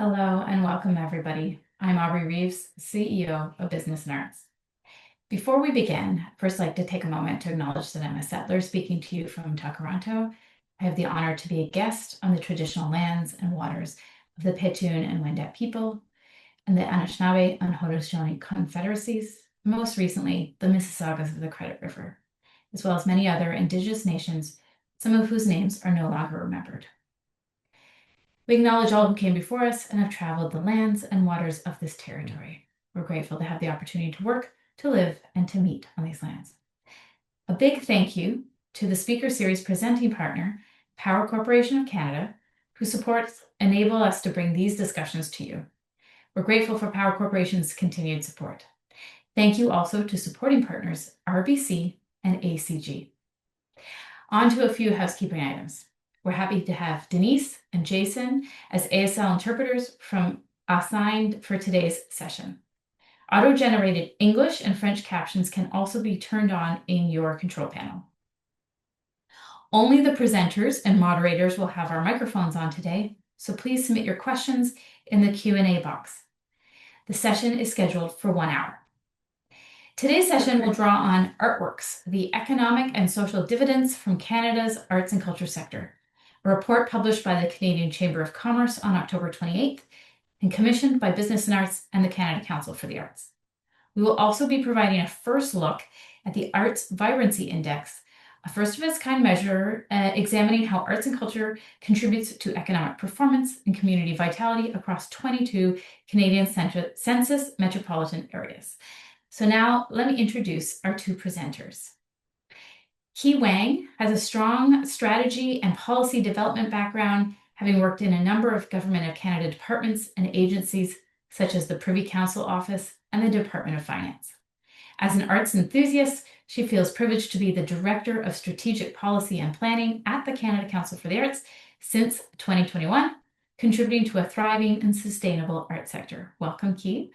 Hello and welcome, everybody. I'm Aubrey Reeves, CEO of Business and Arts. Before we begin, I'd first like to take a moment to acknowledge that I'm a settler speaking to you from Toronto. I have the honor to be a guest on the traditional lands and waters of the Petun and Wendat people and the Anishinaabe and Haudenosaunee confederacies, most recently the Mississaugas of the Credit River, as well as many other Indigenous nations, some of whose names are no longer remembered. We acknowledge all who came before us and have traveled the lands and waters of this territory. We're grateful to have the opportunity to work, to live, and to meet on these lands. A big thank you to the Speaker Series presenting partner, Power Corporation of Canada, whose supports enable us to bring these discussions to you. We're grateful for Power Corporation's continued support. Thank you also to supporting partners, RBC and ACG. On to a few housekeeping items. We're happy to have Denise and Jason as ASL interpreters assigned for today's session. Auto-generated English and French captions can also be turned on in your control panel. Only the presenters and moderators will have our microphones on today, so please submit your questions in the Q&A box. The session is scheduled for 1 hour. Today's session will draw on Artworks, the economic and social dividends from Canada's arts and culture sector, a report published by the Canadian Chamber of Commerce on October 28th and commissioned by Business and Arts and the Canada Council for the Arts. We will also be providing a first look at the Arts Vibrancy Index, a first-of-its-kind measure examining how arts and culture contributes to economic performance and community vitality across 22 Canadian Census Metropolitan Areas. So now let me introduce our two presenters. Wang has a strong strategy and policy development background, having worked in a number of Government of Canada departments and agencies, such as the Privy Council Office and the Department of Finance. As an arts enthusiast, she feels privileged to be the Director of Strategic Policy and Planning at the Canada Council for the Arts since 2021, contributing to a thriving and sustainable art sector. Welcome, Key.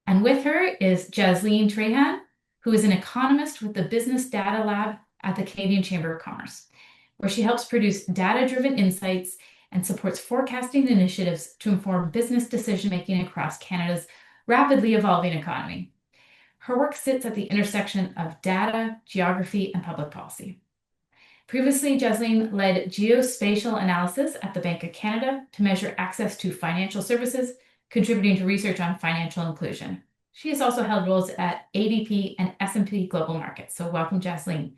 And with her is Jasleen Trehan, who is an economist with the Business Data Lab at the Canadian Chamber of Commerce, where she helps produce data-driven insights and supports forecasting initiatives to inform business decision-making across Canada's rapidly evolving economy. Her work sits at the intersection of data, geography, and public policy. Previously, Jasleen led geospatial analysis at the Bank of Canada to measure access to financial services, contributing to research on financial inclusion. She has also held roles at ADP and S&P Global Markets. So welcome, Jasleen.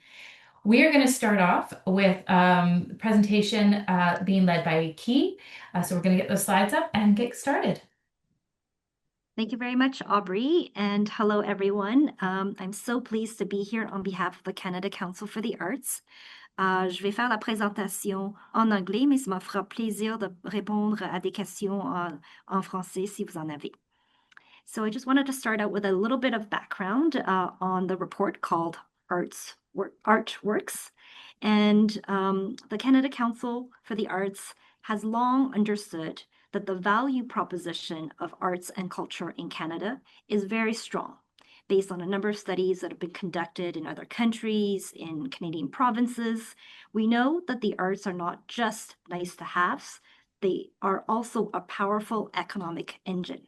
We are going to start off with the presentation being led by Key. So we're going to get those slides up and get started. Thank you very much, Aubrey, and hello, everyone. I'm so pleased to be here on behalf of the Canada Council for the Arts. Je vais faire la présentation en anglais, mais ça me fera plaisir de répondre à des questions en français si vous en avez. So I just wanted to start out with a little bit of background on the report called Artworks. And the Canada Council for the Arts has long understood that the value proposition of arts and culture in Canada is very strong, based on a number of studies that have been conducted in other countries, in Canadian provinces. We know that the arts are not just nice to haves, they are also a powerful economic engine.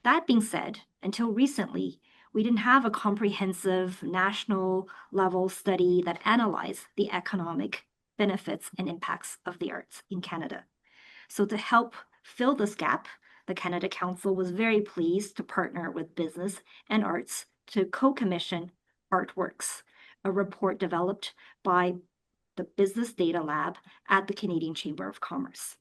That being said, until recently, we didn't have a comprehensive national level study that analyzed the economic benefits and impacts of the arts in Canada. So to help fill this gap, the Canada Council was very pleased to partner with business and arts to co-commission Artworks, a report developed by the Business Data Lab at the Canadian Chamber of Commerce.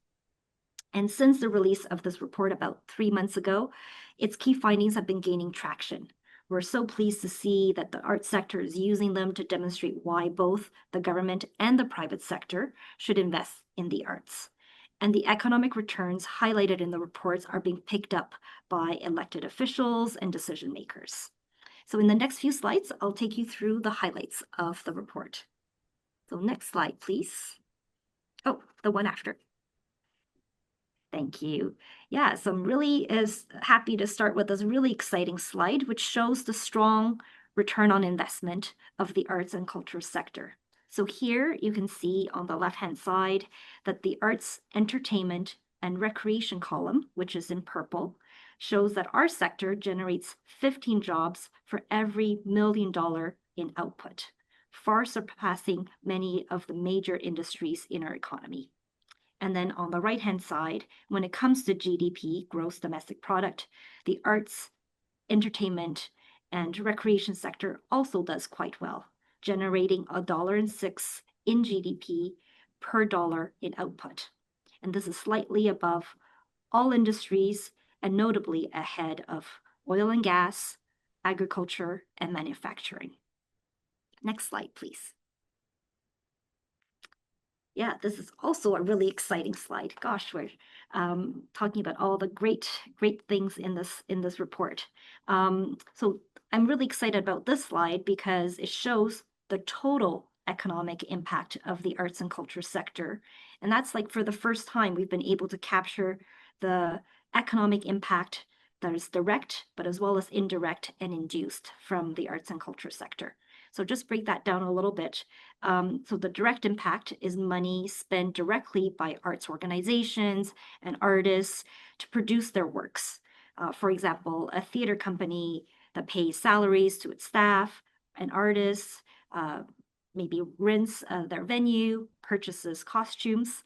And since the release of this report about 3 months ago, its key findings have been gaining traction. We're so pleased to see that the art sector is using them to demonstrate why both the government and the private sector should invest in the arts. And the economic returns highlighted in the reports are being picked up by elected officials and decision makers. So in the next few slides, I'll take you through the highlights of the report. So next slide, please. Oh, the one after. Thank you. Yeah, so I'm really happy to start with this really exciting slide, which shows the strong return on investment of the arts and culture sector. So here you can see on the left-hand side that the arts, entertainment, and recreation column, which is in purple, shows that our sector generates 15 jobs for every $1 million in output, far surpassing many of the major industries in our economy. And then on the right-hand side, when it comes to GDP, gross domestic product, the arts, entertainment, and recreation sector also does quite well, generating $1.06 in GDP per dollar in output. And this is slightly above all industries and notably ahead of oil and gas, agriculture, and manufacturing. Next slide, please. Yeah, this is also a really exciting slide. Gosh, we're talking about all the great things in this report. So I'm really excited about this slide because it shows the total economic impact of the arts and culture sector. And that's like for the first time, we've been able to capture the economic impact that is direct, but as well as indirect and induced from the arts and culture sector. So just break that down a little bit. So the direct impact is money spent directly by arts organizations and artists to produce their works. For example, a theater company that pays salaries to its staff and artists, maybe rents their venue, purchases costumes,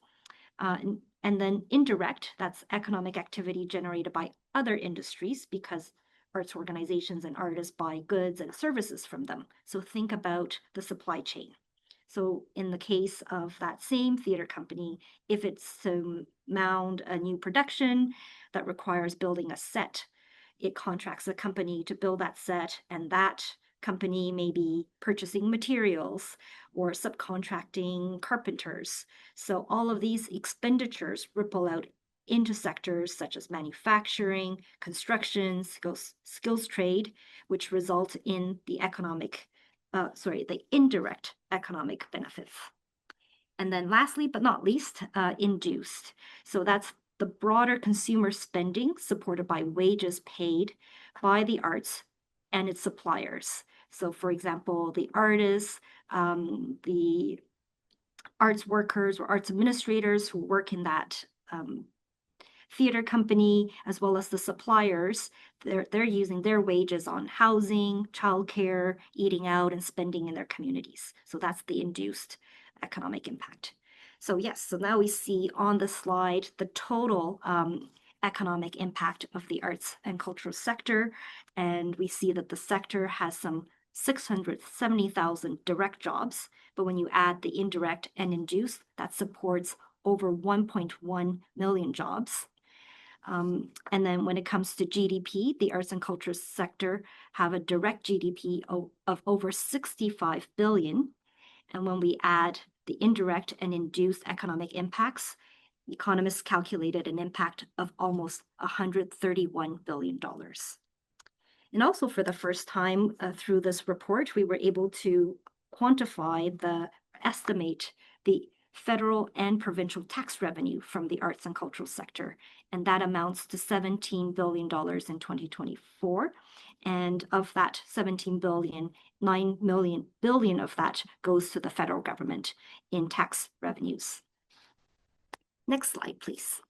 and then indirect, that's economic activity generated by other industries because arts organizations and artists buy goods and services from them. So think about the supply chain. So in the case of that same theater company, if it's to mount a new production that requires building a set, it contracts a company to build that set, and that company may be purchasing materials or subcontracting carpenters. So all of these expenditures ripple out into sectors such as manufacturing, construction, skills trade, which result in the indirect economic benefits. And then lastly, but not least, induced. So that's the broader consumer spending supported by wages paid by the arts and its suppliers. So for example, the artists, the arts workers or arts administrators who work in that theater company, as well as the suppliers, they're using their wages on housing, childcare, eating out, and spending in their communities. So that's the induced economic impact. So yes, so now we see on the slide the total economic impact of the arts and cultural sector, and we see that the sector has some 670,000 direct jobs, but when you add the indirect and induced, that supports over 1.1 million jobs. And then when it comes to GDP, the arts and culture sector have a direct GDP of over 65 billion. And when we add the indirect and induced economic impacts, economists calculated an impact of almost $131 billion. And also for the first time through this report, we were able to estimate the federal and provincial tax revenue from the arts and cultural sector, and that amounts to $17 billion in 2024. And of that 17 billion, 9 billion of that goes to the federal government in tax revenues. Next slide, please.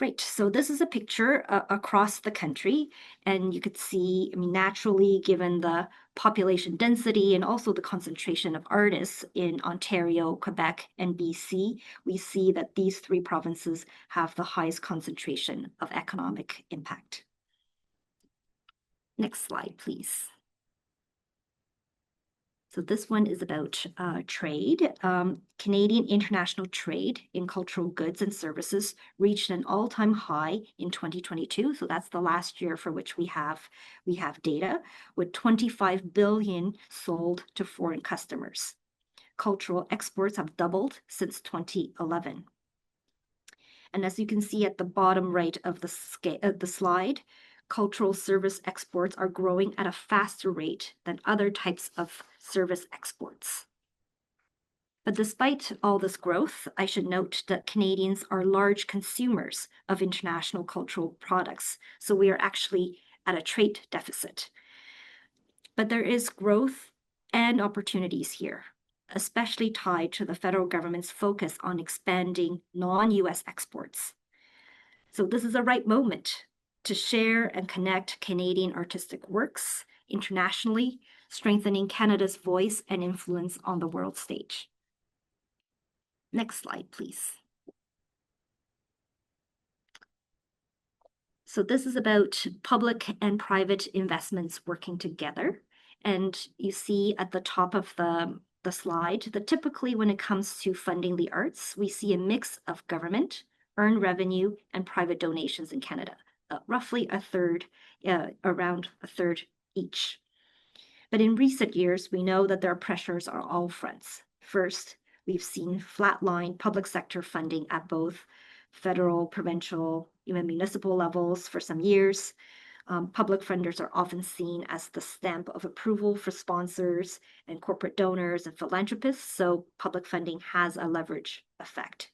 Right, so this is a picture across the country, and you could see, I mean, naturally, given the population density and also the concentration of artists in Ontario, Quebec, and BC, we see that these three provinces have the highest concentration of economic impact. Next slide, please. So this one is about trade. Canadian international trade in cultural goods and services reached an all-time high in 2022. So that's the last year for which we have data, with 25 billion sold to foreign customers. Cultural exports have doubled since 2011. And as you can see at the bottom right of the slide, cultural service exports are growing at a faster rate than other types of service exports. But despite all this growth, I should note that Canadians are large consumers of international cultural products, so we are actually at a trade deficit. But there is growth and opportunities here. especially tied to the federal government's focus on expanding non-US exports. So this is the right moment to share and connect Canadian artistic works internationally, strengthening Canada's voice and influence on the world stage. Next slide, please. So this is about public and private investments working together. And you see at the top of the slide that typically when it comes to funding the arts, we see a mix of government, earned revenue, and private donations in Canada, roughly a third, around a third each. But in recent years, we know that there are pressures on all fronts. First, we've seen flatline public sector funding at both federal, provincial, even municipal levels for some years. Public funders are often seen as the stamp of approval for sponsors and corporate donors and philanthropists, so public funding has a leverage effect.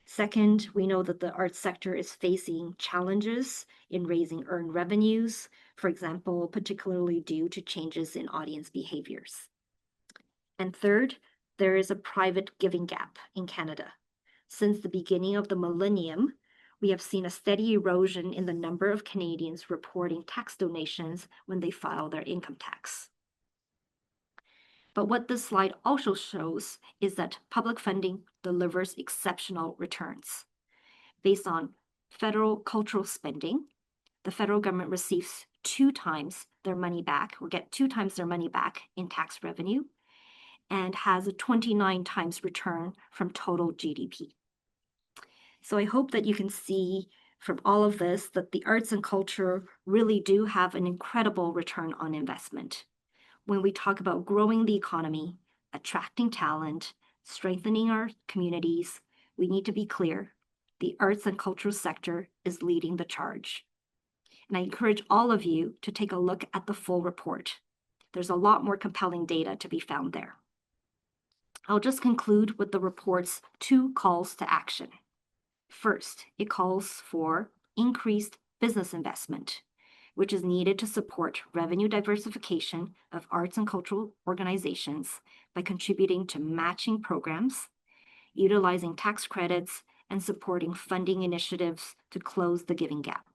Second, we know that the arts sector is facing challenges in raising earned revenues, for example, particularly due to changes in audience behaviors. And third, there is a private giving gap in Canada. Since the beginning of the millennium, we have seen a steady erosion in the number of Canadians reporting tax donations when they file their income tax. But what this slide also shows is that public funding delivers exceptional returns. Based on federal cultural spending, the federal government receives 2 times their money back, or get 2 times their money back in tax revenue, and has a 29 times return from total GDP. So I hope that you can see from all of this that the arts and culture really do have an incredible return on investment. When we talk about growing the economy, attracting talent, strengthening our communities, we need to be clear. The arts and cultural sector is leading the charge. And I encourage all of you to take a look at the full report. There's a lot more compelling data to be found there. I'll just conclude with the report's 2 calls to action. First, it calls for increased business investment, which is needed to support revenue diversification of arts and cultural organizations by contributing to matching programs, utilizing tax credits, and supporting funding initiatives to close the giving gap.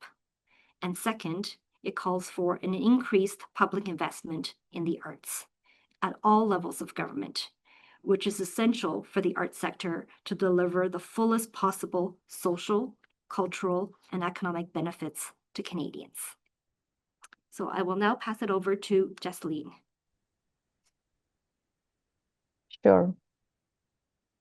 And second, it calls for an increased public investment in the arts at all levels of government, which is essential for the arts sector to deliver the fullest possible social, cultural, and economic benefits to Canadians. So I will now pass it over to Jasleen. Sure.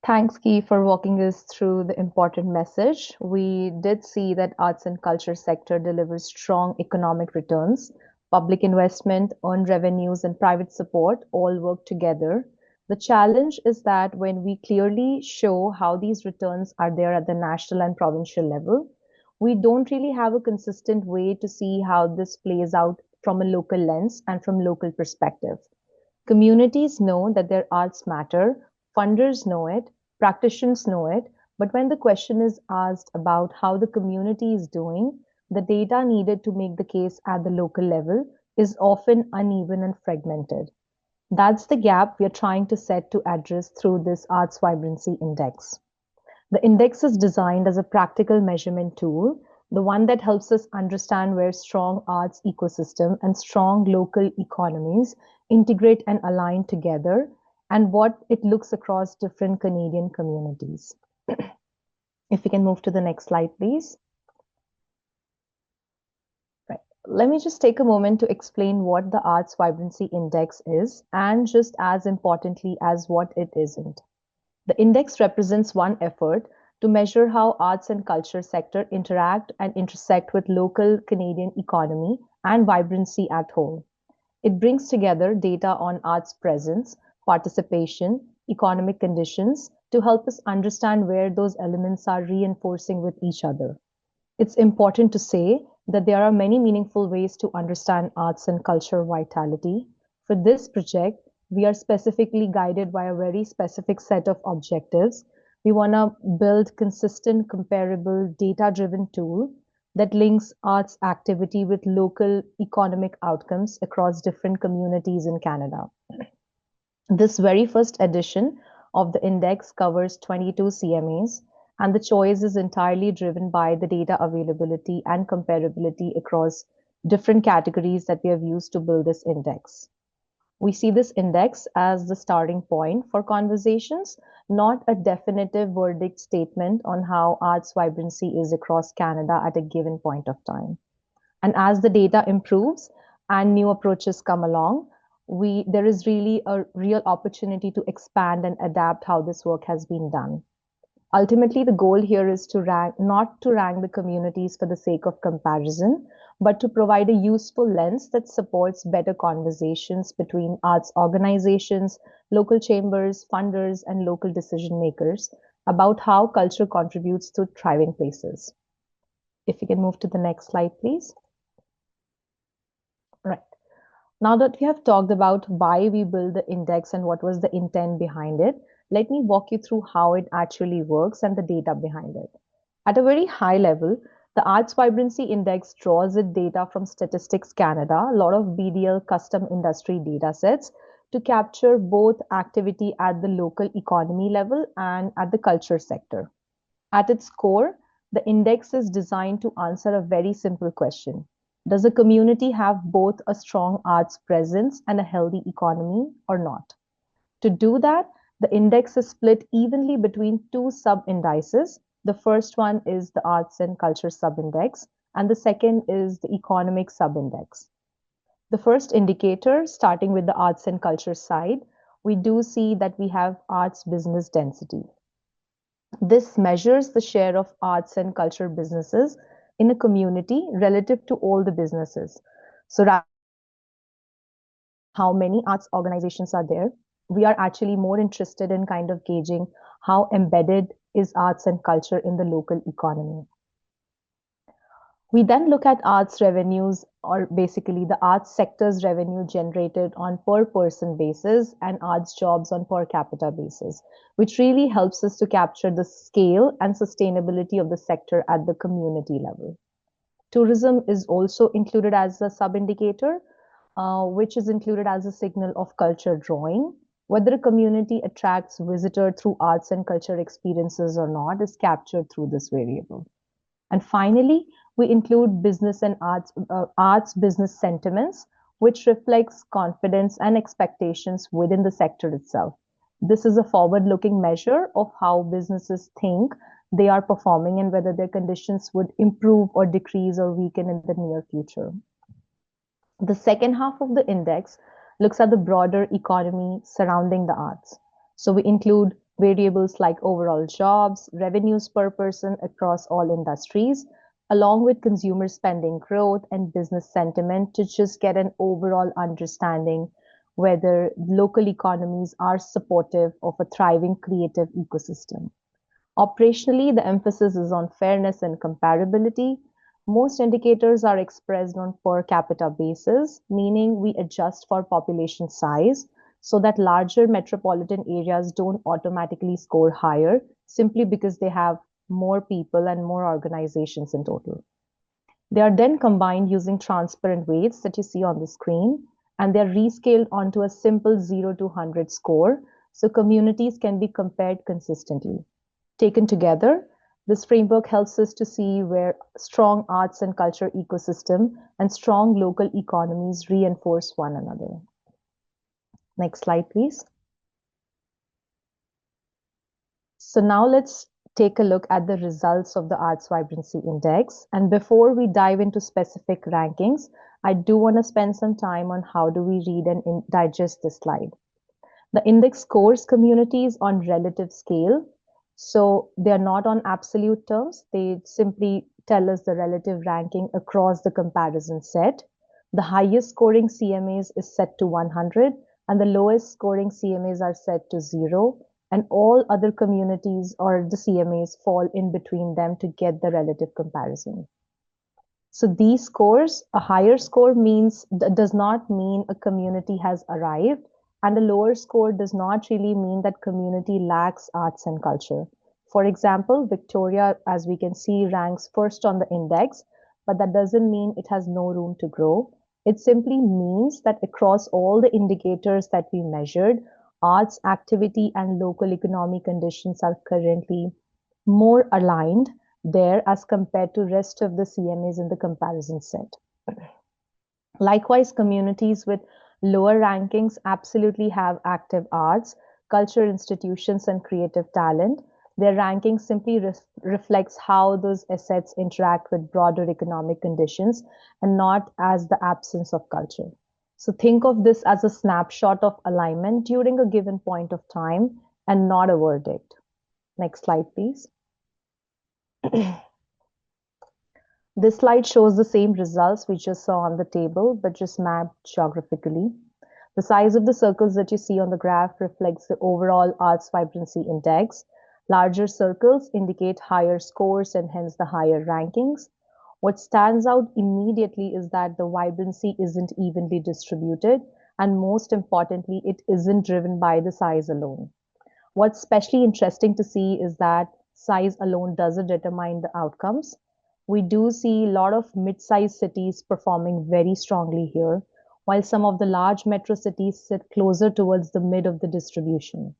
Thanks, Key, for walking us through the important message. We did see that arts and culture sector delivers strong economic returns. Public investment, earned revenues, and private support all work together. The challenge is that when we clearly show how these returns are there at the national and provincial level, we don't really have a consistent way to see how this plays out from a local lens and from local perspective. Communities know that their arts matter, funders know it, practitioners know it, but when the question is asked about how the community is doing, the data needed to make the case at the local level is often uneven and fragmented. That's the gap we are trying to set to address through this Arts Vibrancy Index. The index is designed as a practical measurement tool, the one that helps us understand where strong arts ecosystem and strong local economies integrate and align together, and what it looks across different Canadian communities. If we can move to the next slide, please. Right. Let me just take a moment to explain what the Arts Vibrancy Index is, and just as importantly as what it isn't. The index represents one effort to measure how arts and culture sector interact and intersect with local Canadian economy and vibrancy at whole. It brings together data on arts presence, participation, economic conditions to help us understand where those elements are reinforcing with each other. It's important to say that there are many meaningful ways to understand arts and culture vitality. For this project, we are specifically guided by a very specific set of objectives. We want to build consistent, comparable, data-driven tool that links arts activity with local economic outcomes across different communities in Canada. This very first edition of the index covers 22 CMAs, and the choice is entirely driven by the data availability and comparability across different categories that we have used to build this index. We see this index as the starting point for conversations, not a definitive verdict statement on how arts vibrancy is across Canada at a given point of time. And as the data improves and new approaches come along, there is really a real opportunity to expand and adapt how this work has been done. Ultimately, the goal here is to not to rank the communities for the sake of comparison, but to provide a useful lens that supports better conversations between arts organizations, local chambers, funders, and local decision makers about how culture contributes to thriving places. If you can move to the next slide, please. Right. Now that we have talked about why we built the index and what was the intent behind it, let me walk you through how it actually works and the data behind it. At a very high level, the Arts Vibrancy Index draws its data from Statistics Canada, a lot of BDL custom industry data sets, to capture both activity at the local economy level and at the culture sector. At its core, the index is designed to answer a very simple question. Does a community have both a strong arts presence and a healthy economy or not? To do that, the index is split evenly between two sub-indices. The first one is the arts and culture sub-index, and the second is the economic sub-index. The first indicator, starting with the arts and culture side, we do see that we have arts business density. This measures the share of arts and culture businesses in a community relative to all the businesses. So how many arts organizations are there? We are actually more interested in kind of gauging how embedded is arts and culture in the local economy. We then look at arts revenues, or basically the arts sector's revenue generated on per person basis and arts jobs on per capita basis, which really helps us to capture the scale and sustainability of the sector at the community level. Tourism is also included as a sub-indicator, which is included as a signal of culture drawing. Whether a community attracts visitors through arts and culture experiences or not is captured through this variable. And finally, we include business and arts business sentiments, which reflects confidence and expectations within the sector itself. This is a forward-looking measure of how businesses think they are performing and whether their conditions would improve or decrease or weaken in the near future. The second half of the index looks at the broader economy surrounding the arts. So we include variables like overall jobs, revenues per person across all industries, along with consumer spending growth and business sentiment to just get an overall understanding whether local economies are supportive of a thriving creative ecosystem. Operationally, the emphasis is on fairness and comparability. Most indicators are expressed on per capita basis, meaning we adjust for population size so that larger metropolitan areas don't automatically score higher simply because they have more people and more organizations in total. They are then combined using transparent weights that you see on the screen, and they're rescaled onto a simple 0 to 100 score so communities can be compared consistently. Taken together, this framework helps us to see where strong arts and culture ecosystem and strong local economies reinforce one another. Next slide, please. So now let's take a look at the results of the Arts Vibrancy Index. And before we dive into specific rankings, I do want to spend some time on how do we read and digest this slide. The index scores communities on relative scale. So they're not on absolute terms. They simply tell us the relative ranking across the comparison set. The highest scoring CMAs is set to 100 and the lowest scoring CMAs are set to 0. And all other communities or the CMAs fall in between them to get the relative comparison. So these scores, a higher score does not mean a community has arrived, and a lower score does not really mean that community lacks arts and culture. For example, Victoria, as we can see, ranks first on the index, but that doesn't mean it has no room to grow. It simply means that across all the indicators that we measured, arts activity and local economic conditions are currently more aligned there as compared to rest of the CMAs in the comparison set. Likewise, communities with lower rankings absolutely have active arts, culture institutions, and creative talent. Their ranking simply reflects how those assets interact with broader economic conditions and not as the absence of culture. So think of this as a snapshot of alignment during a given point of time and not a verdict. Next slide, please. This slide shows the same results we just saw on the table, but just mapped geographically. The size of the circles that you see on the graph reflects the overall Arts Vibrancy Index. Larger circles indicate higher scores and hence the higher rankings. What stands out immediately is that the vibrancy isn't evenly distributed, and most importantly, it isn't driven by the size alone. What's especially interesting to see is that size alone doesn't determine the outcomes. We do see a lot of mid-sized cities performing very strongly here, while some of the large metro cities sit closer towards the mid of the distribution.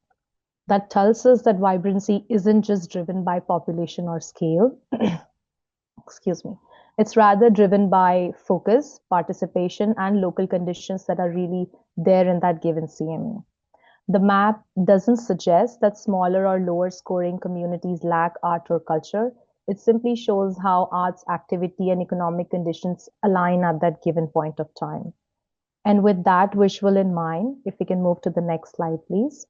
That tells us that vibrancy isn't just driven by population or scale. Excuse me. It's rather driven by focus, participation, and local conditions that are really there in that given CMA. The map doesn't suggest that smaller or lower scoring communities lack art or culture. It simply shows how arts activity and economic conditions align at that given point of time. And with that visual in mind, if we can move to the next slide, please.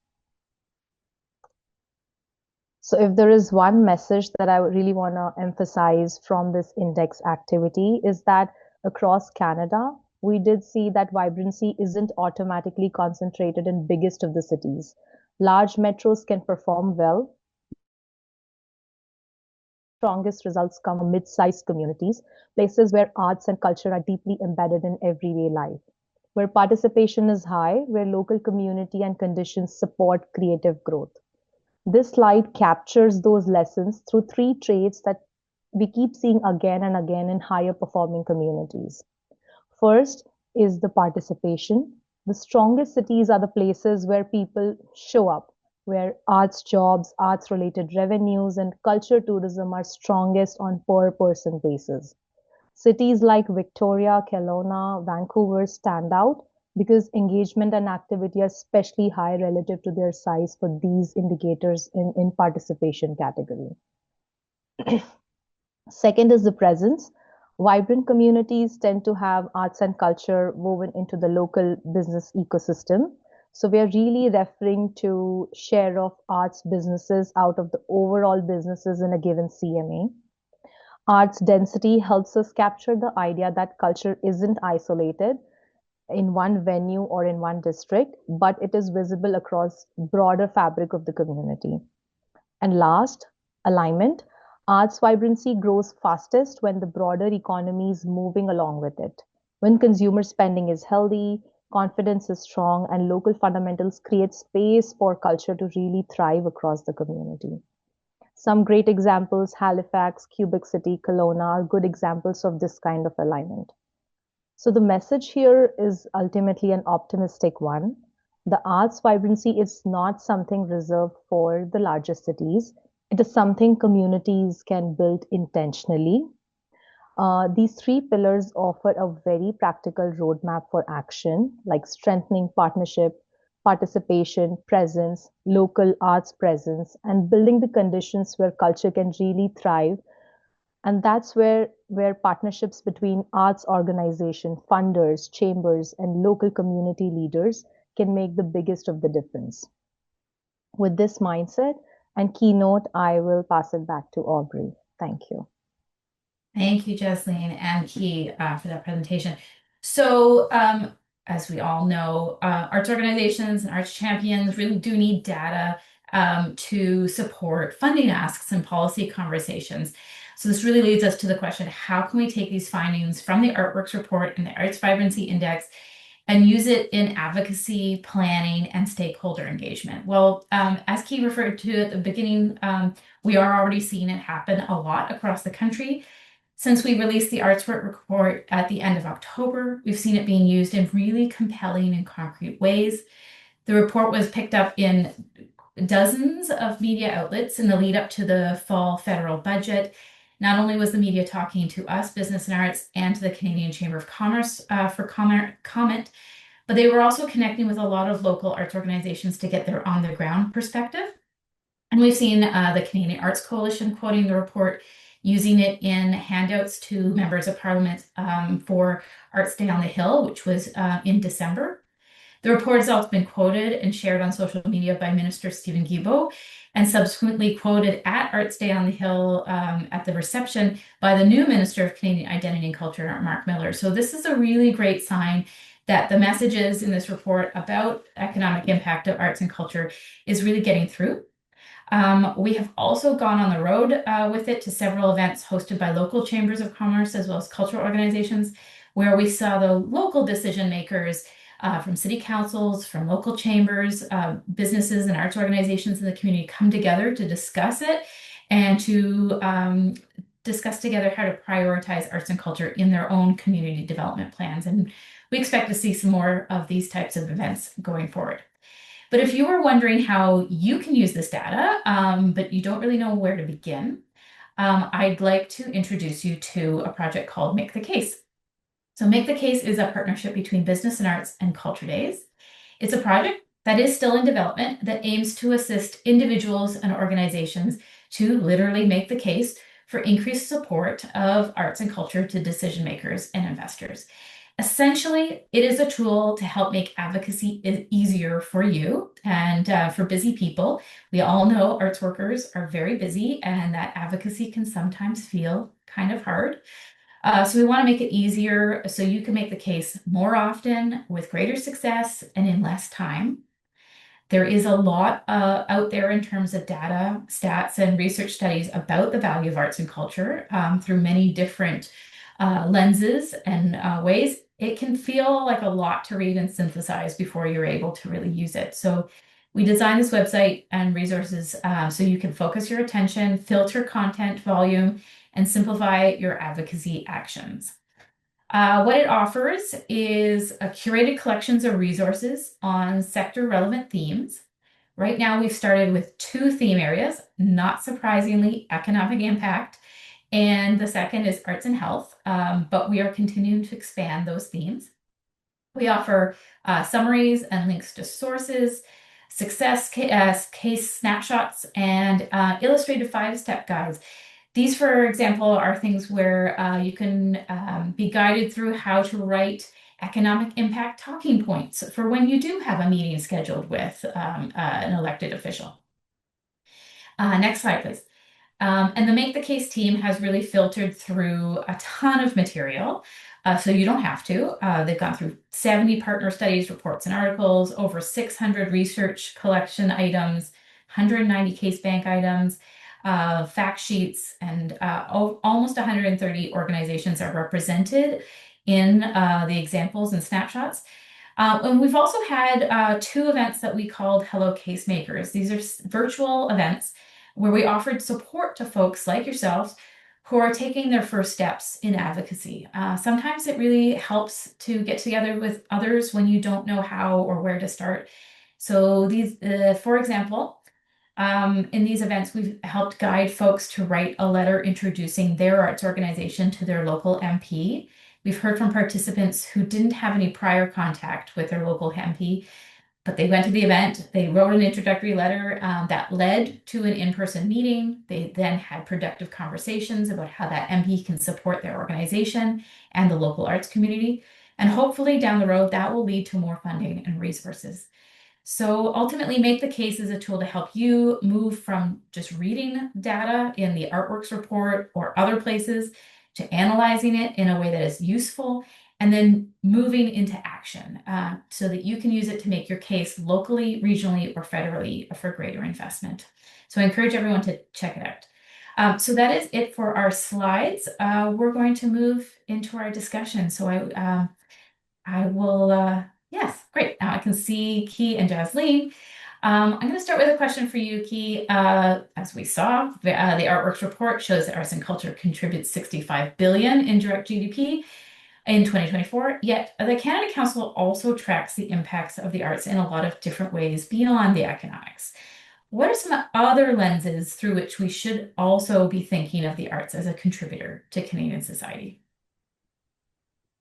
So if there is one message that I really want to emphasize from this index activity is that across Canada, we did see that vibrancy isn't automatically concentrated in biggest of the cities. Large metros can perform well. Strongest results come from mid-sized communities, places where arts and culture are deeply embedded in everyday life, where participation is high, where local community and conditions support creative growth. This slide captures those lessons through three traits that we keep seeing again and again in higher performing communities. First is the participation. The strongest cities are the places where people show up, where arts jobs, arts related revenues, and culture tourism are strongest on per person basis. Cities like Victoria, Kelowna, Vancouver stand out because engagement and activity are especially high relative to their size for these indicators in participation category. Second is the presence. Vibrant communities tend to have arts and culture woven into the local business ecosystem. So we are really referring to share of arts businesses out of the overall businesses in a given CMA. Arts density helps us capture the idea that culture isn't isolated in one venue or in one district, but it is visible across broader fabric of the community. And last, alignment. Arts vibrancy grows fastest when the broader economy is moving along with it. When consumer spending is healthy, confidence is strong, and local fundamentals create space for culture to really thrive across the community. Some great examples, Halifax, Quebec City, Kelowna, are good examples of this kind of alignment. So the message here is ultimately an optimistic one. The arts vibrancy is not something reserved for the larger cities. It is something communities can build intentionally. These three pillars offer a very practical roadmap for action, like strengthening partnership, participation, presence, local arts presence, and building the conditions where culture can really thrive. And that's where partnerships between arts organization, funders, chambers, and local community leaders can make the biggest of the difference. With this mindset and keynote, I will pass it back to Aubrey. Thank you. Thank you, Jasleen and Key, for that presentation. So, as we all know, arts organizations and arts champions really do need data to support funding asks and policy conversations. So this really leads us to the question, how can we take these findings from the Artworks report and the Arts Vibrancy Index and use it in advocacy, planning, and stakeholder engagement? Well, as Key referred to at the beginning, we are already seeing it happen a lot across the country. Since we released the Arts report at the end of October, we've seen it being used in really compelling and concrete ways. The report was picked up in dozens of media outlets in the lead up to the fall federal budget. Not only was the media talking to us, Business and Arts, and to the Canadian Chamber of Commerce for comment, but they were also connecting with a lot of local arts organizations to get their on-the-ground perspective. And we've seen the Canadian Arts Coalition quoting the report, using it in handouts to members of Parliament for Arts Day on the Hill, which was in December. The report has also been quoted and shared on social media by Minister Stephen Guilbeault, and subsequently quoted at Arts Day on the Hill at the reception by the new Minister of Canadian Identity and Culture, Mark Miller. So this is a really great sign that the messages in this report about economic impact of arts and culture is really getting through. We have also gone on the road with it to several events hosted by local chambers of commerce as well as cultural organizations, where we saw the local decision makers from city councils, from local chambers, businesses and arts organizations in the community come together to discuss it and to discuss together how to prioritize arts and culture in their own community development plans. And we expect to see some more of these types of events going forward. But if you were wondering how you can use this data, but you don't really know where to begin, I'd like to introduce you to a project called Make the Case. So Make the Case is a partnership between Business and Arts and Culture Days. It's a project that is still in development that aims to assist individuals and organizations to literally make the case for increased support of arts and culture to decision makers and investors. Essentially, it is a tool to help make advocacy easier for you and for busy people. We all know arts workers are very busy and that advocacy can sometimes feel kind of hard. So we want to make it easier so you can make the case more often with greater success and in less time. There is a lot out there in terms of data, stats, and research studies about the value of arts and culture through many different lenses and ways. It can feel like a lot to read and synthesize before you're able to really use it. So we designed this website and resources so you can focus your attention, filter content volume, and simplify your advocacy actions. What it offers is a curated collections of resources on sector relevant themes. Right now, we've started with 2 theme areas, not surprisingly, economic impact, and the second is arts and health, but we are continuing to expand those themes. We offer summaries and links to sources, success case snapshots, and illustrated 5-step guides. These, for example, are things where you can be guided through how to write economic impact talking points for when you do have a meeting scheduled with an elected official. Next slide, please. And the Make the Case team has really filtered through a ton of material, so you don't have to. They've gone through 70 partner studies, reports, and articles, over 600 research collection items, 190 case bank items, fact sheets, and almost 130 organizations are represented in the examples and snapshots. And we've also had 2 events that we called Hello Case Makers. These are virtual events where we offered support to folks like yourselves who are taking their first steps in advocacy. Sometimes it really helps to get together with others when you don't know how or where to start. So these, for example, in these events, we've helped guide folks to write a letter introducing their arts organization to their local MP. We've heard from participants who didn't have any prior contact with their local MP, but they went to the event, they wrote an introductory letter that led to an in-person meeting. They then had productive conversations about how that MP can support their organization and the local arts community. And hopefully down the road, that will lead to more funding and resources. So ultimately, Make the Case is a tool to help you move from just reading data in the Artworks report or other places to analyzing it in a way that is useful, and then moving into action so that you can use it to make your case locally, regionally, or federally for greater investment. So I encourage everyone to check it out. So that is it for our slides. We're going to move into our discussion. So I will, yes, great. Now I can see Key and Jasleen. I'm going to start with a question for you, Key. As we saw, the Artworks report shows that arts and culture contributes $65 billion in direct GDP. in 2024. Yet the Canada Council also tracks the impacts of the arts in a lot of different ways beyond the economics. What are some other lenses through which we should also be thinking of the arts as a contributor to Canadian society?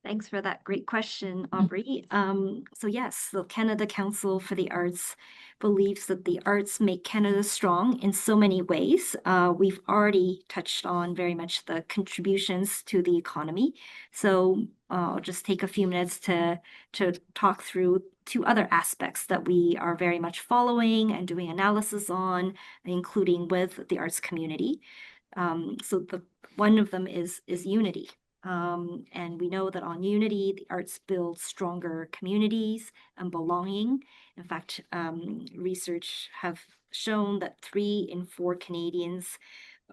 Thanks for that great question, Aubrey. So yes, the Canada Council for the Arts believes that the arts make Canada strong in so many ways. We've already touched on very much the contributions to the economy. So I'll just take a few minutes to talk through two other aspects that we are very much following and doing analysis on, including with the arts community. One of them is unity. And we know that on unity, the arts build stronger communities and belonging. In fact, research have shown that 3 in 4 Canadians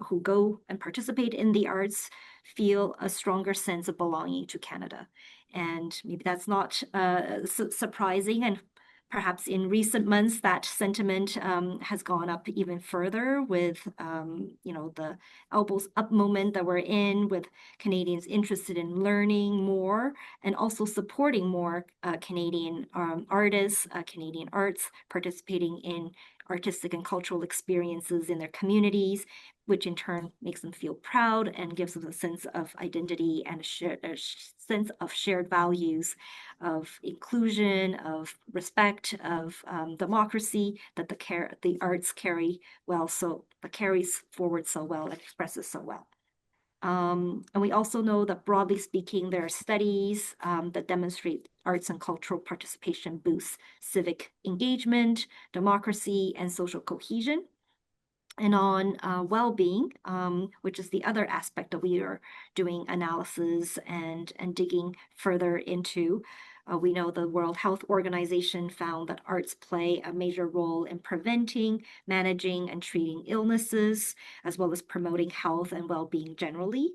who go and participate in the arts feel a stronger sense of belonging to Canada. And maybe that's not surprising, and perhaps in recent months, that sentiment has gone up even further with, the elbows up moment that we're in, with Canadians interested in learning more and also supporting more Canadian artists, Canadian arts, participating in artistic and cultural experiences in their communities, which in turn makes them feel proud and gives them a sense of identity and a sense of shared values of inclusion, of respect, of democracy that the arts carries forward so well and expresses so well. And we also know that broadly speaking, there are studies that demonstrate arts and cultural participation boosts civic engagement, democracy, and social cohesion. And on well-being, which is the other aspect that we are doing analysis and digging further into. We know the World Health Organization found that arts play a major role in preventing, managing, and treating illnesses, as well as promoting health and well-being generally.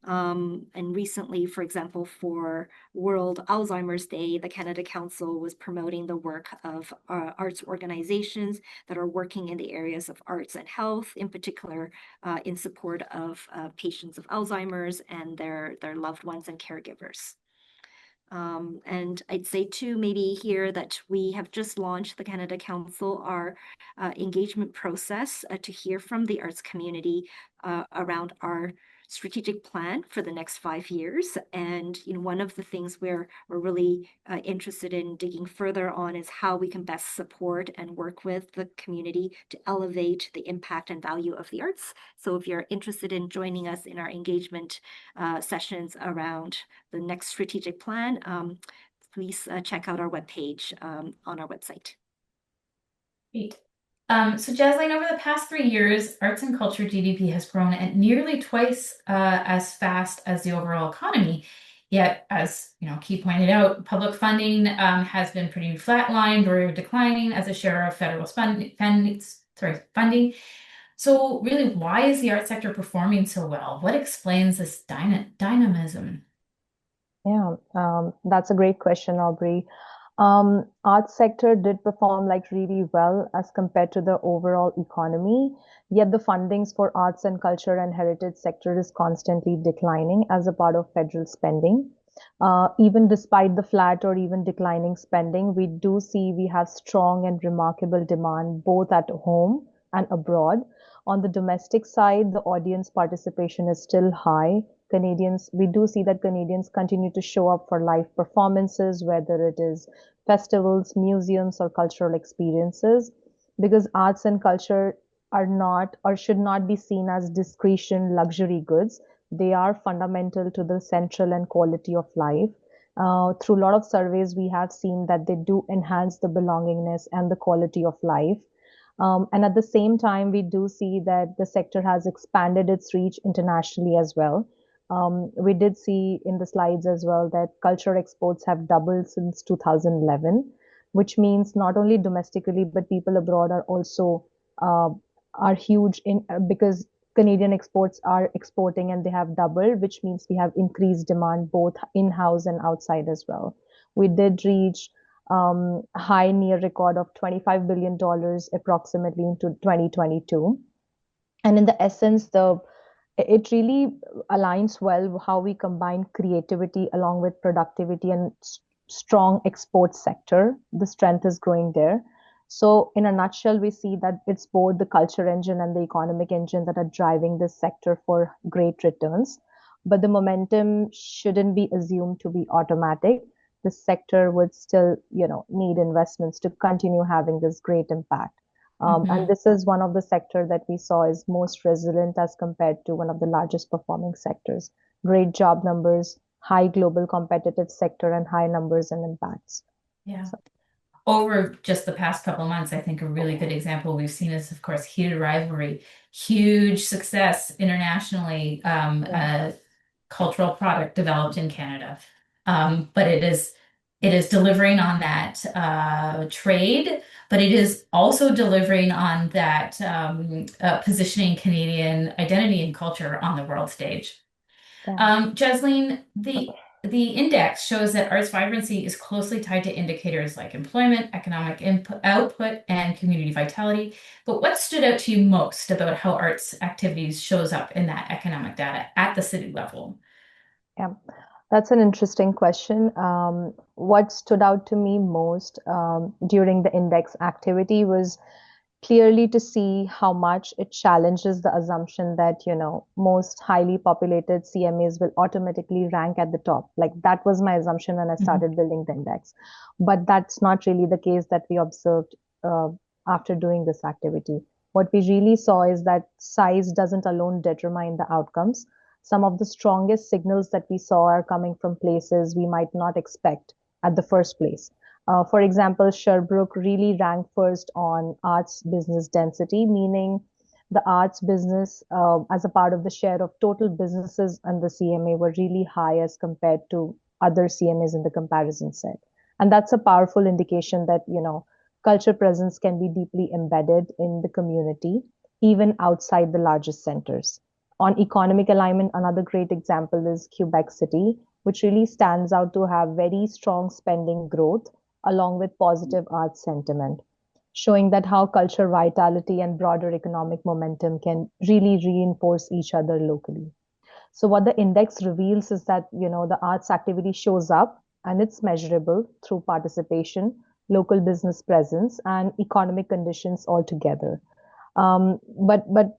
And recently, for example, for World Alzheimer's Day, the Canada Council was promoting the work of arts organizations that are working in the areas of arts and health, in particular in support of patients of Alzheimer's and their loved ones and caregivers. And I'd say too, maybe here that we have just launched the Canada Council, our engagement process to hear from the arts community around our strategic plan for the next 5 years. And one of the things we're really interested in digging further on is how we can best support and work with the community to elevate the impact and value of the arts. So if you're interested in joining us in our engagement sessions around the next strategic plan, please check out our webpage on our website. Great. So Jasleen, over the past 3 years, arts and culture GDP has grown at nearly twice as fast as the overall economy. Yet, as Key pointed out, public funding has been pretty flatlined or declining as a share of federal funding. So really, why is the art sector performing so well? What explains this dynamism? Yeah, that's a great question, Aubrey. Arts sector did perform like really well as compared to the overall economy, yet the fundings for arts and culture and heritage sector is constantly declining as a part of federal spending. Even despite the flat or even declining spending, we do see we have strong and remarkable demand both at home and abroad. On the domestic side, the audience participation is still high. We do see that Canadians continue to show up for live performances, whether it is festivals, museums, or cultural experiences, because arts and culture are not or should not be seen as discretion luxury goods. They are fundamental to the central and quality of life. Through a lot of surveys, we have seen that they do enhance the belongingness and the quality of life. And at the same time, we do see that the sector has expanded its reach internationally as well. We did see in the slides as well that culture exports have doubled since 2011, which means not only domestically, but people abroad are also are huge in because Canadian exports are exporting and they have doubled, which means we have increased demand both in-house and outside as well. We did reach high near record of $25 billion approximately into 2022. And in the essence, the it really aligns well with how we combine creativity along with productivity and strong export sector. The strength is growing there. So, in a nutshell, we see that it's both the culture engine and the economic engine that are driving this sector for great returns. But the momentum shouldn't be assumed to be automatic. The sector would still, need investments to continue having this great impact. And Mhm. this is one of the sector that we saw is most resilient as compared to one of the largest performing sectors. Great job numbers, high global competitive sector, and high numbers and impacts. Yeah. So, Over just the past couple of months, I think a really good example we've seen is, of course, Heated Rivalry, huge success internationally, yeah, cultural product developed in Canada. But it is delivering on that trade, but it is also delivering on that positioning Canadian identity and culture on the world stage. yeah. Jasleen, the index shows that arts vibrancy is closely tied to indicators like employment, economic input, output, and community vitality. But what stood out to you most about how arts activities shows up in that economic data at the city level? Yeah, that's an interesting question. What stood out to me most during the index activity was clearly to see how much it challenges the assumption that, most highly populated CMAs will automatically rank at the top. Like that was my assumption when I Mhm. started building the index. But that's not really the case that we observed uh, after doing this activity. What we really saw is that size doesn't alone determine the outcomes. Some of the strongest signals that we saw are coming from places we might not expect at the first place. For example, Sherbrooke really ranked first on arts business density, meaning the arts business as a part of the share of total businesses and the CMA were really high as compared to other CMAs in the comparison set. And that's a powerful indication that, culture presence can be deeply embedded in the community, even outside the largest centers. On economic alignment, another great example is Quebec City, which really stands out to have very strong spending growth along with positive arts sentiment, showing that how culture vitality and broader economic momentum can really reinforce each other locally. So what the index reveals is that, the arts activity shows up and it's measurable through participation, local business presence, and economic conditions altogether. But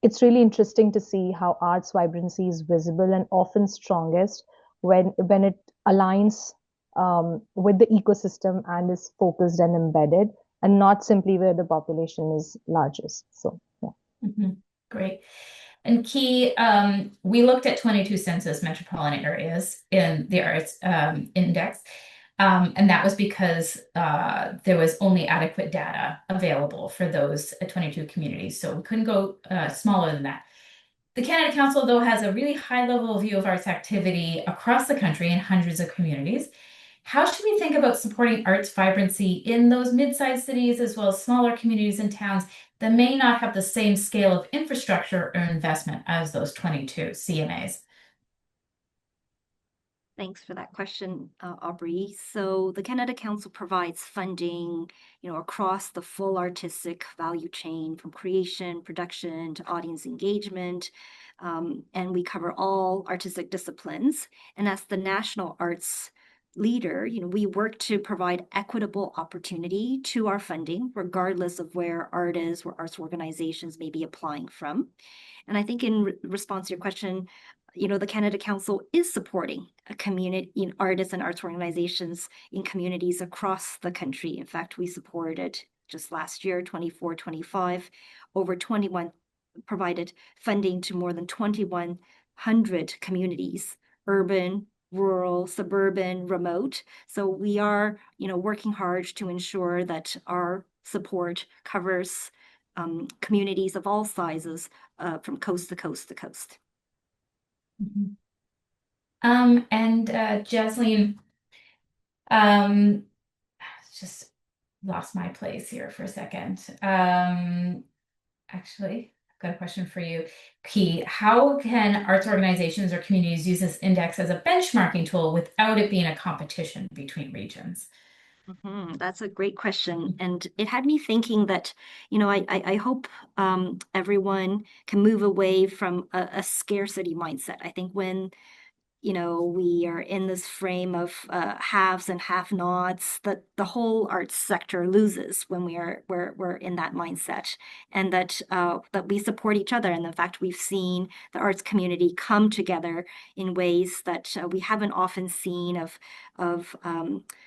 it's really interesting to see how arts vibrancy is visible and often strongest when it aligns with the ecosystem and is focused and embedded, and not simply where the population is largest. So yeah. Mhm. Great. And key, we looked at 22 census metropolitan areas in the arts index. And that was because there was only adequate data available for those 22 communities. So we couldn't go smaller than that. The Canada Council, though, has a really high level view of arts activity across the country in hundreds of communities. How should we think about supporting arts vibrancy in those mid-sized cities as well as smaller communities and towns that may not have the same scale of infrastructure or investment as those 22 CMAs? Thanks for that question, Aubrey. So the Canada Council provides funding, across the full artistic value chain from creation, production to audience engagement. And we cover all artistic disciplines. And as the national arts leader, we work to provide equitable opportunity to our funding, regardless of where artists or arts organizations may be applying from. And I think in response to your question, the Canada Council is supporting a community, artists and arts organizations in communities across the country. In fact, we supported just last year, 24-25, over 21, provided funding to more than 2,100 communities, urban, rural, suburban, remote. So we are, working hard to ensure that our support covers communities of all sizes from coast to coast to coast. Mhm. And Jasleen, um, just lost my place here for a second. Actually, I've got a question for you. Key, how can arts organizations or communities use this index as a benchmarking tool without it being a competition between regions? That's a great question. And it had me thinking that, I hope everyone can move away from a scarcity mindset. I think when we are in this frame of haves and have-nots, that the whole arts sector loses when we're in that mindset, and that we support each other. And in fact, we've seen the arts community come together in ways that we haven't often seen of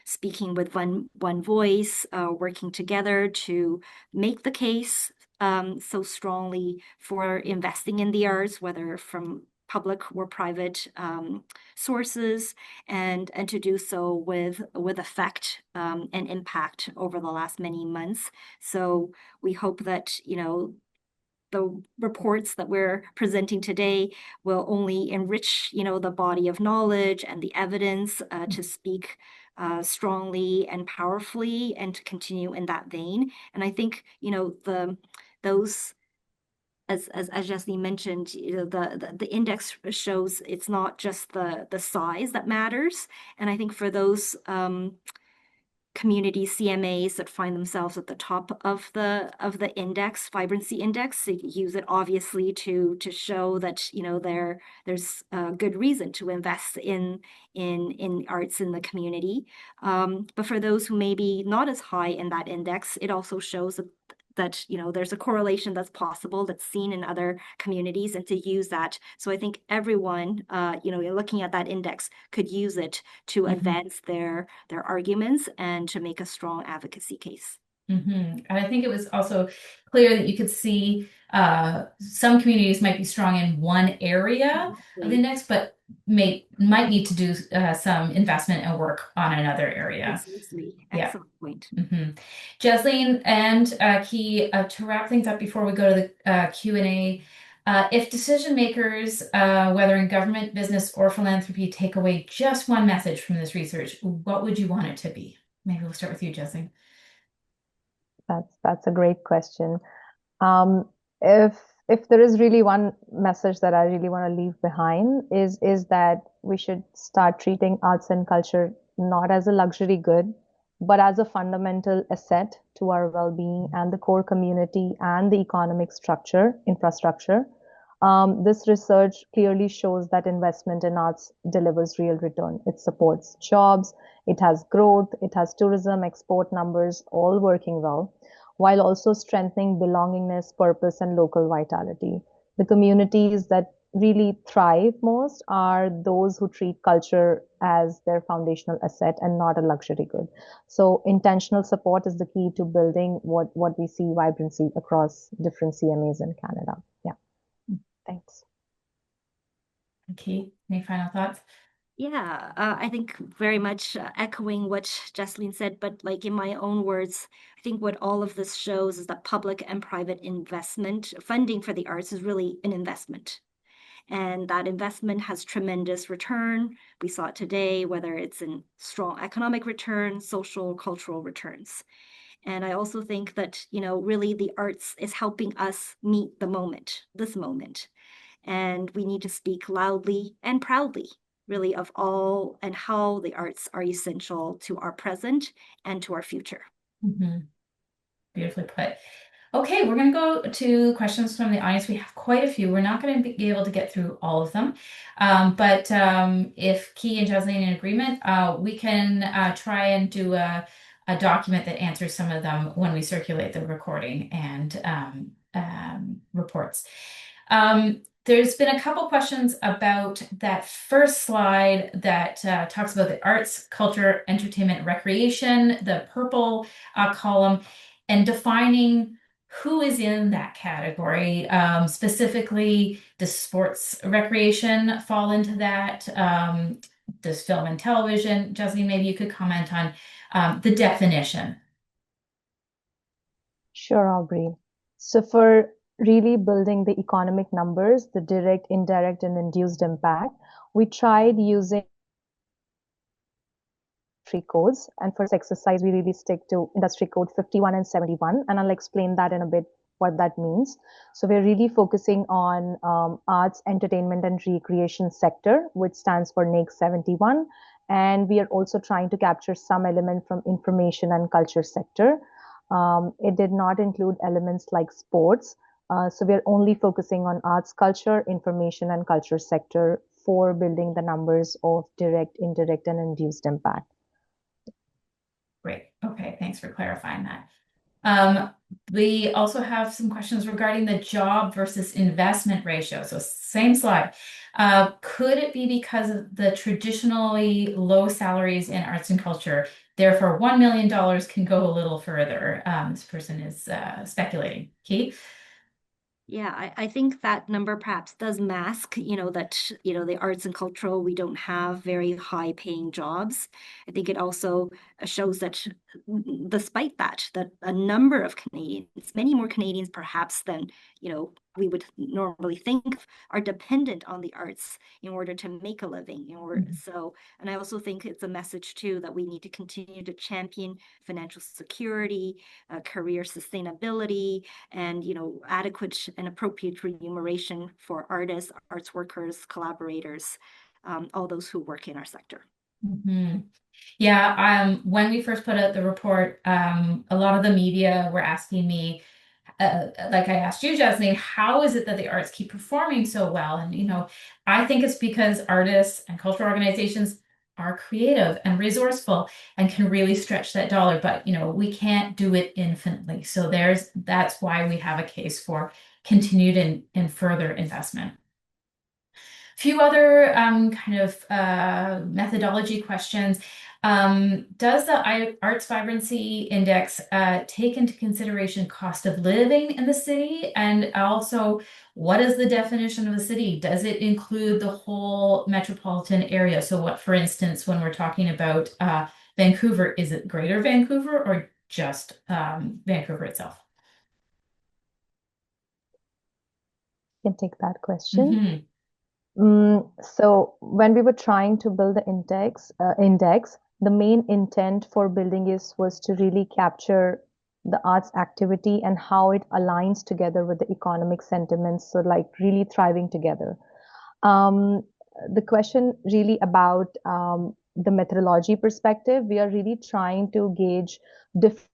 speaking with one voice, working together to make the case so strongly for investing in the arts, whether from public or private sources, and to do so with effect and impact over the last many months. So we hope that the reports that we're presenting today will only enrich the body of knowledge and the evidence to speak strongly and powerfully, and to continue in that vein. And I think those, as Jasleen mentioned, the index shows it's not just the size that matters. And I think for those community CMAs that find themselves at the top of the index, vibrancy index, they use it obviously to show that there's a good reason to invest in arts in the community. But for those who may be not as high in that index, it also shows that there's a correlation that's possible, that's seen in other communities, and to use that. So I think everyone, looking at that index, could use it to advance their arguments and to make a strong advocacy case. And I think it was also clear that you could see some communities might be strong in one area of the index, but might need to do some investment and work on another area. Precisely. Excellent point. Jasleen and Key, to wrap things up before we go to the Q&A, if decision makers, whether in government, business, or philanthropy, take away just one message from this research, what would you want it to be? Maybe we'll start with you, Jasleen. That's a great question. If there is really one message that I really want to leave behind is that we should start treating arts and culture not as a luxury good, but as a fundamental asset to our well-being and the core community and the economic infrastructure. This research clearly shows that investment in arts delivers real return. It supports jobs, it has growth, it has tourism, export numbers, all working well, while also strengthening belongingness, purpose, and local vitality. The communities that really thrive most are those who treat culture as their foundational asset and not a luxury good. So intentional support is the key to building what we see vibrancy across different CMAs in Canada. Yeah. Thanks. Okay, any final thoughts? Yeah, I think very much echoing what Jasleen said, but like in my own words, I think what all of this shows is that public and private investment, funding for the arts, is really an investment. And that investment has tremendous return. We saw it today, whether it's in strong economic return, social, cultural returns. And I also think that, really the arts is helping us meet the moment, this moment. And we need to speak loudly and proudly, really, of all and how the arts are essential to our present and to our future. Beautifully put. Okay, we're going to go to questions from the audience. We have quite a few. We're not going to be able to get through all of them. But if Key and Jasleen in agreement, we can try and do a document that answers some of them when we circulate the recording and reports. There's been a couple questions about that first slide that talks about the arts, culture, entertainment, recreation, the purple column, and defining who is in that category. Specifically, does sports recreation fall into that? Does film and television? Jasleen, maybe you could comment on the definition. Sure, Aubrey. So for really building the economic numbers, the direct, indirect, and induced impact, we tried using codes. And for this exercise, we really stick to industry code 51 and 71. And I'll explain that in a bit what that means. So we're really focusing on arts, entertainment, and recreation sector, which stands for NAIC 71. And we are also trying to capture some element from information and culture sector. It did not include elements like sports. So we're only focusing on arts, culture, information, and culture sector for building the numbers of direct, indirect, and induced impact. Great. Okay, thanks for clarifying that. We also have some questions regarding the job versus investment ratio. So same slide. Could it be because of the traditionally low salaries in arts and culture? Therefore, $1 million can go a little further. This person is speculating. Keith? Yeah, I think that number perhaps does mask, that, the arts and cultural, we don't have very high paying jobs. I think it also shows that despite that a number of Canadians, many more Canadians perhaps than, we would normally think, are dependent on the arts in order to make a living. And I also think it's a message too that we need to continue to champion financial security, career sustainability, and adequate and appropriate remuneration for artists, arts workers, collaborators, all those who work in our sector. Mm-hmm. Yeah, when we first put out the report, a lot of the media were asking me, like I asked you, Jasleen, how is it that the arts keep performing so well? And, I think it's because artists and cultural organizations are creative and resourceful and can really stretch that dollar, but, we can't do it infinitely. So that's why we have a case for continued and further investment. Few other kind of methodology questions. Does the Arts Vibrancy Index take into consideration cost of living in the city? And also, what is the definition of a city? Does it include the whole metropolitan area? So what, for instance, when we're talking about Vancouver, is it Greater Vancouver or just Vancouver itself? I can take that question. So when we were trying to build the index, the main intent for building this was to really capture the arts activity and how it aligns together with the economic sentiments. So like really thriving together. The question really about the methodology perspective, we are really trying to gauge different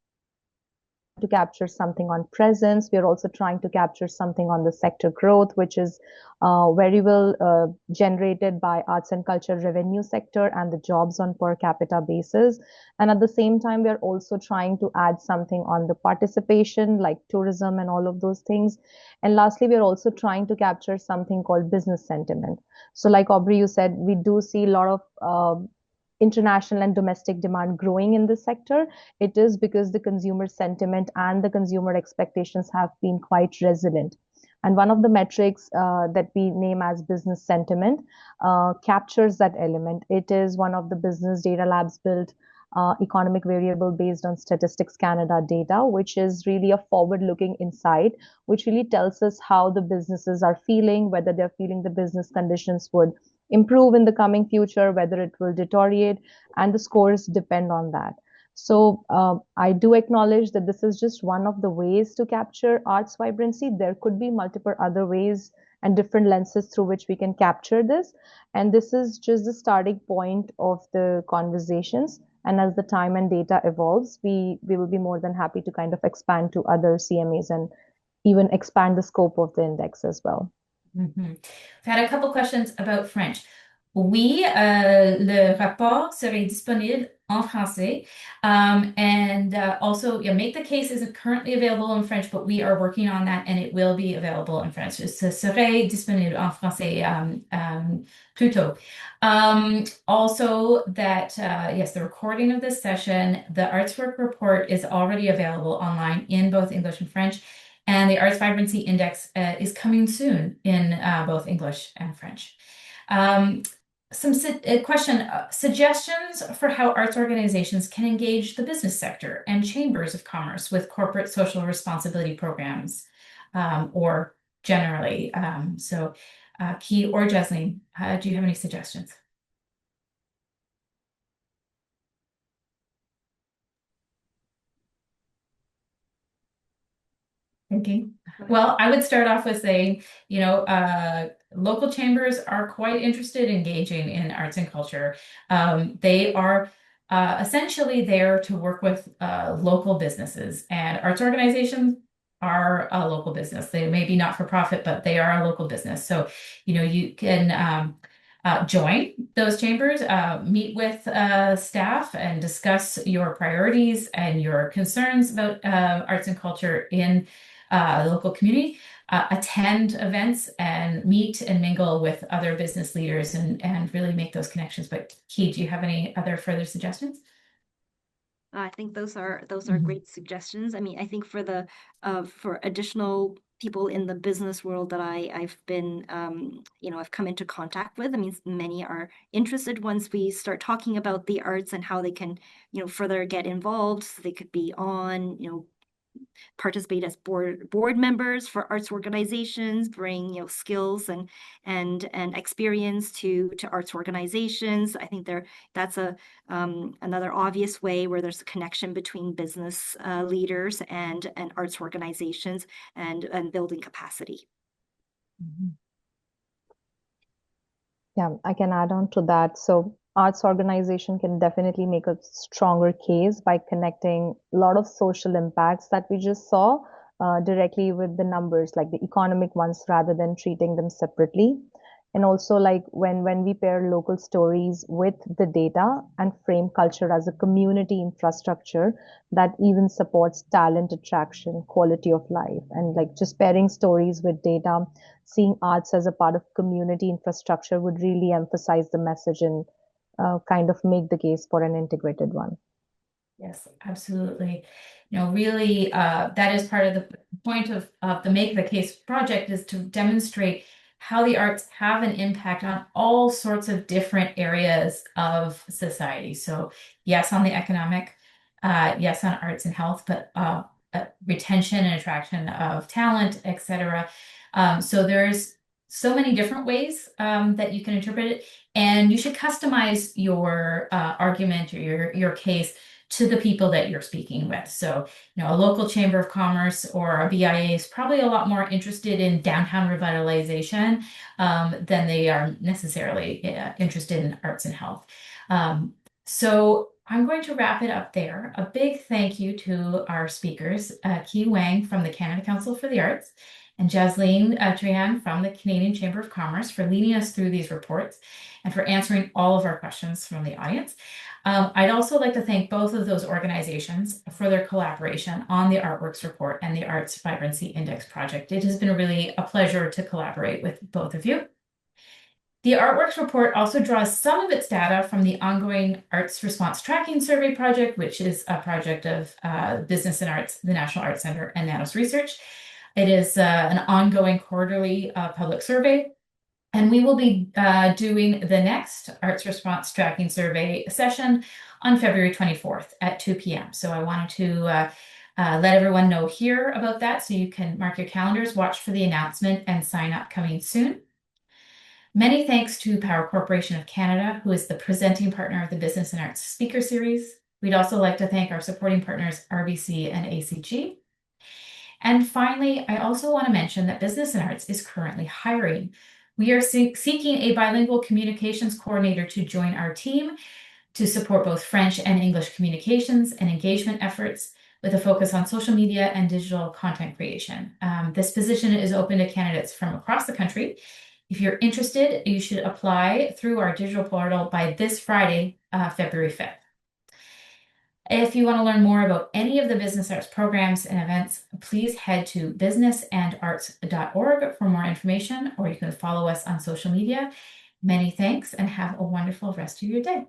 to capture something on presence. We are also trying to capture something on the sector growth, which is very well generated by arts and culture revenue sector and the jobs on per capita basis. And at the same time, we are also trying to add something on the participation, like tourism and all of those things. And lastly, we are also trying to capture something called business sentiment. So like Aubrey, you said, we do see a lot of international and domestic demand growing in this sector. It is because the consumer sentiment and the consumer expectations have been quite resilient. And one of the metrics that we name as business sentiment captures that element. It is one of the business data labs built economic variable based on Statistics Canada data, which is really a forward-looking insight, which really tells us how the businesses are feeling, whether they're feeling the business conditions would improve in the coming future, whether it will deteriorate, and the scores depend on that. So I do acknowledge that this is just one of the ways to capture arts vibrancy. There could be multiple other ways and different lenses through which we can capture this. And this is just the starting point of the conversations. And as the time and data evolves, we will be more than happy to kind of expand to other CMAs and even expand the scope of the index as well. I've had a couple questions about French. Oui, le rapport serait disponible en français. And also, Make the Case isn't currently available in French, but we are working on that and it will be available in French. Ce serait disponible en français plus tôt. Also, that, yes, the recording of this session, the Artswork report is already available online in both English and French. And the Arts Vibrancy Index is coming soon in both English and French. Suggestions for how arts organizations can engage the business sector and chambers of commerce with corporate social responsibility programs, or generally. Key or Jasleen, do you have any suggestions? Thinking. Well, I would start off with saying, local chambers are quite interested in engaging in arts and culture. They are essentially there to work with local businesses, and arts organizations are a local business. They may be not for profit, but they are a local business. So, you can join those chambers, meet with staff and discuss your priorities and your concerns about arts and culture in the local community. Attend events and meet and mingle with other business leaders and really make those connections. But Key, do you have any other further suggestions? I think those are great suggestions. I mean, I think for additional people in the business world that I've been I've come into contact with. I mean, many are interested once we start talking about the arts and how they can further get involved. So they could be on participate as board members for arts organizations, bring skills and experience to arts organizations. I think that's another obvious way where there's a connection between business leaders and arts organizations and building capacity. Yeah, I can add on to that. So arts organization can definitely make a stronger case by connecting a lot of social impacts that we just saw directly with the numbers, like the economic ones, rather than treating them separately. And also, like when we pair local stories with the data and frame culture as a community infrastructure that even supports talent attraction, quality of life, and like just pairing stories with data, seeing arts as a part of community infrastructure would really emphasize the message and kind of make the case for an integrated one. Yes, absolutely. Really, that is part of the point of the Make the Case project, is to demonstrate how the arts have an impact on all sorts of different areas of society. So yes, on the economic, yes, on arts and health, but retention and attraction of talent, etc. So there's so many different ways that you can interpret it, and you should customize your argument or your case to the people that you're speaking with. So, a local chamber of commerce or a BIA is probably a lot more interested in downtown revitalization than they are necessarily interested in arts and health. So I'm going to wrap it up there. A big thank you to our speakers, Wang from the Canada Council for the Arts, and Jasleen Trehan from the Canadian Chamber of Commerce for leading us through these reports and for answering all of our questions from the audience. I'd also like to thank both of those organizations for their collaboration on the Artworks report and the Arts Vibrancy Index project. It has been really a pleasure to collaborate with both of you. The Artworks report also draws some of its data from the ongoing Arts Response Tracking Survey project, which is a project of Business and Arts, the National Arts Centre, and Nanos Research. It is an ongoing quarterly public survey. And we will be doing the next Arts Response Tracking Survey session on February 24th at 2 p.m. So I wanted to let everyone know here about that, so you can mark your calendars, watch for the announcement, and sign up coming soon. Many thanks to Power Corporation of Canada, who is the presenting partner of the Business and Arts Speaker Series. We'd also like to thank our supporting partners, RBC and ACG. And finally, I also want to mention that Business and Arts is currently hiring. We are seeking a bilingual communications coordinator to join our team to support both French and English communications and engagement efforts with a focus on social media and digital content creation. This position is open to candidates from across the country. If you're interested, you should apply through our digital portal by this Friday, February 5th. If you want to learn more about any of the business arts programs and events, please head to businessandarts.org for more information, or you can follow us on social media. Many thanks and have a wonderful rest of your day.